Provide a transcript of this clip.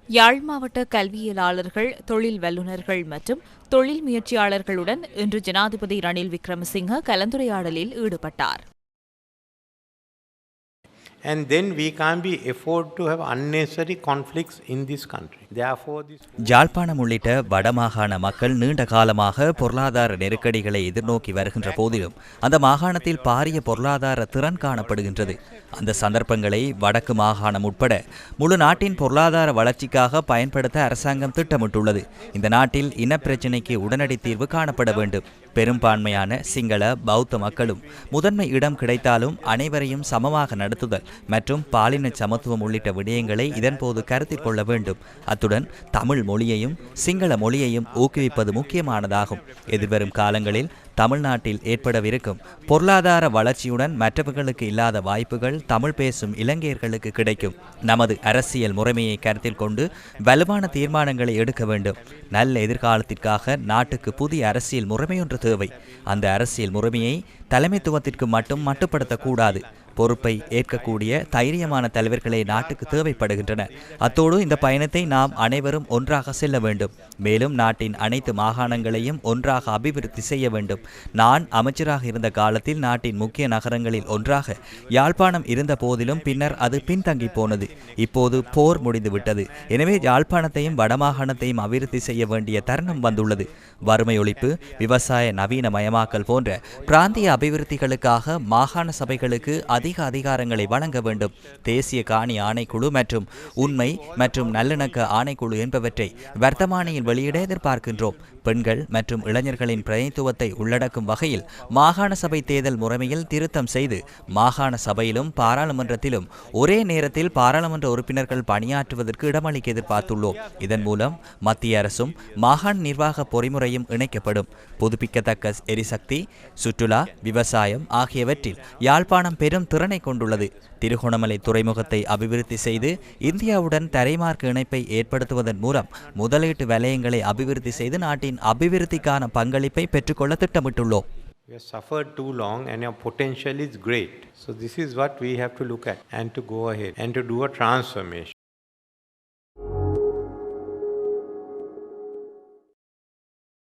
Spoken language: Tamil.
யாழ் மாவட்ட கல்வியலாளர்கள், தொழில் வல்லுநர்கள் மற்றும் தொழில் முயற்சியாளர்களுடன் இன்று ஜனாதிபதி ரணில் விக்ரமசிங்க கலந்துரையாடலில் ஈடுபட்டார். And then we can't be afford to have unnecessary conflicts in this country. Therefore, Yazhpanam உள்ளிட்ட வடமாகாண மக்கள் நீண்ட காலமாக பொருளாதார நெருக்கடிகளை எதிர்நோக்கி வருகின்ற போதிலும் அந்த மாகாணத்தில் பாரிய பொருளாதார திறன் காணப்படுகின்றது. அந்த சந்தர்ப்பங்களை வடக்கு மாகாணம் உட்பட முழு நாட்டின் பொருளாதார வளர்ச்சிக்காக பயன்படுத்த அரசாங்கம் திட்டமிட்டுள்ளது. இந்த நாட்டில் இனப்பிரச்சினைக்கு உடனடி தீர்வு காணப்பட வேண்டும். பெரும்பான்மையான சிங்கள பௌத்த மக்களும் முதன்மை இடம் கிடைத்தாலும் அனைவரையும் சமமாக நடத்துதல் மற்றும் பாலின சமத்துவம் உள்ளிட்ட விடயங்களை இதன்போது கருத்தில் கொள்ள வேண்டும். அத்துடன் தமிழ் மொழியையும் சிங்கள மொழியையும் ஊக்குவிப்பது முக்கியமானதாகும். எதிர்வரும் காலங்களில் தமிழ்நாட்டில் ஏற்படவிருக்கும் பொருளாதார வளர்ச்சியுடன் மற்றவர்களுக்கு இல்லாத வாய்ப்புகள் தமிழ் பேசும் இலங்கையர்களுக்கு கிடைக்கும். நமது அரசியல் முறைமையை கருத்தில் கொண்டு வலுவான தீர்மானங்களை எடுக்க வேண்டும். நல்ல எதிர்காலத்திற்காக நாட்டுக்கு புதிய அரசியல் முறைமையொன்று தேவை. அந்த அரசியல் முறைமையை தலைமைத்துவத்திற்கு மட்டும் மட்டுப்படுத்தக்கூடாது. பொறுப்பை ஏற்கக்கூடிய தைரியமான தலைவர்களே நாட்டுக்கு தேவைப்படுகின்றனர். அத்தோடு இந்த பயணத்தை நாம் அனைவரும் ஒன்றாக செல்ல வேண்டும். மேலும் நாட்டின் அனைத்து மாகாணங்களையும் ஒன்றாக அபிவிருத்தி செய்ய வேண்டும். நான் அமைச்சராக இருந்த காலத்தில் நாட்டின் முக்கிய நகரங்களில் ஒன்றாக யாழ்ப்பாணம் இருந்த போதிலும் பின்னர் அது பின்தங்கி போனது. இப்போது போர் முடிந்துவிட்டது. எனவே யாழ்ப்பாணத்தையும் வடமாகாணத்தையும் அபிவிருத்தி செய்ய வேண்டிய தருணம் வந்துள்ளது. வறுமை ஒழிப்பு, விவசாய நவீனமயமாக்கல் போன்ற பிராந்திய அபிவிருத்திகளுக்காக மாகாண சபைகளுக்கு அதிக அதிகாரங்களை வழங்க வேண்டும். தேசிய காணி ஆணைக்குழு மற்றும் உண்மை மற்றும் நல்லிணக்க ஆணைக்குழு என்பவற்றை வர்த்தமானியில் வெளியிட எதிர்பார்க்கின்றோம். பெண்கள் மற்றும் இளைஞர்களின் பிரதிநிதித்துவத்தை உள்ளடக்கும் வகையில் மாகாண சபை தேர்தல் முறைமையில் திருத்தம் செய்து மாகாண சபையிலும் பாராளுமன்றத்திலும் ஒரே நேரத்தில் பாராளுமன்ற உறுப்பினர்கள் பணியாற்றுவதற்கு இடமளிக்க எதிர்பார்த்துள்ளோம். இதன் மூலம் மத்திய அரசும் மாகாண நிர்வாக பொறிமுறையும் இணைக்கப்படும். புதுப்பிக்கத்தக்க எரிசக்தி, சுற்றுலா, விவசாயம் ஆகியவற்றில் யாழ்ப்பாணம் பெரும் திறனை கொண்டுள்ளது. திருகோணமலை துறைமுகத்தை அபிவிருத்தி செய்து இந்தியாவுடன் தரைமார்க்க இணைப்பை ஏற்படுத்துவதன் மூலம் முதலீட்டு வலயங்களை அபிவிருத்தி செய்து நாட்டின் அபிவிருத்திக்கான பங்களிப்பை பெற்றுக்கொள்ள திட்டமிட்டுள்ளோம். We have suffered too long and your potential is great. So this is what we have to look at and to go ahead and to do a transformation.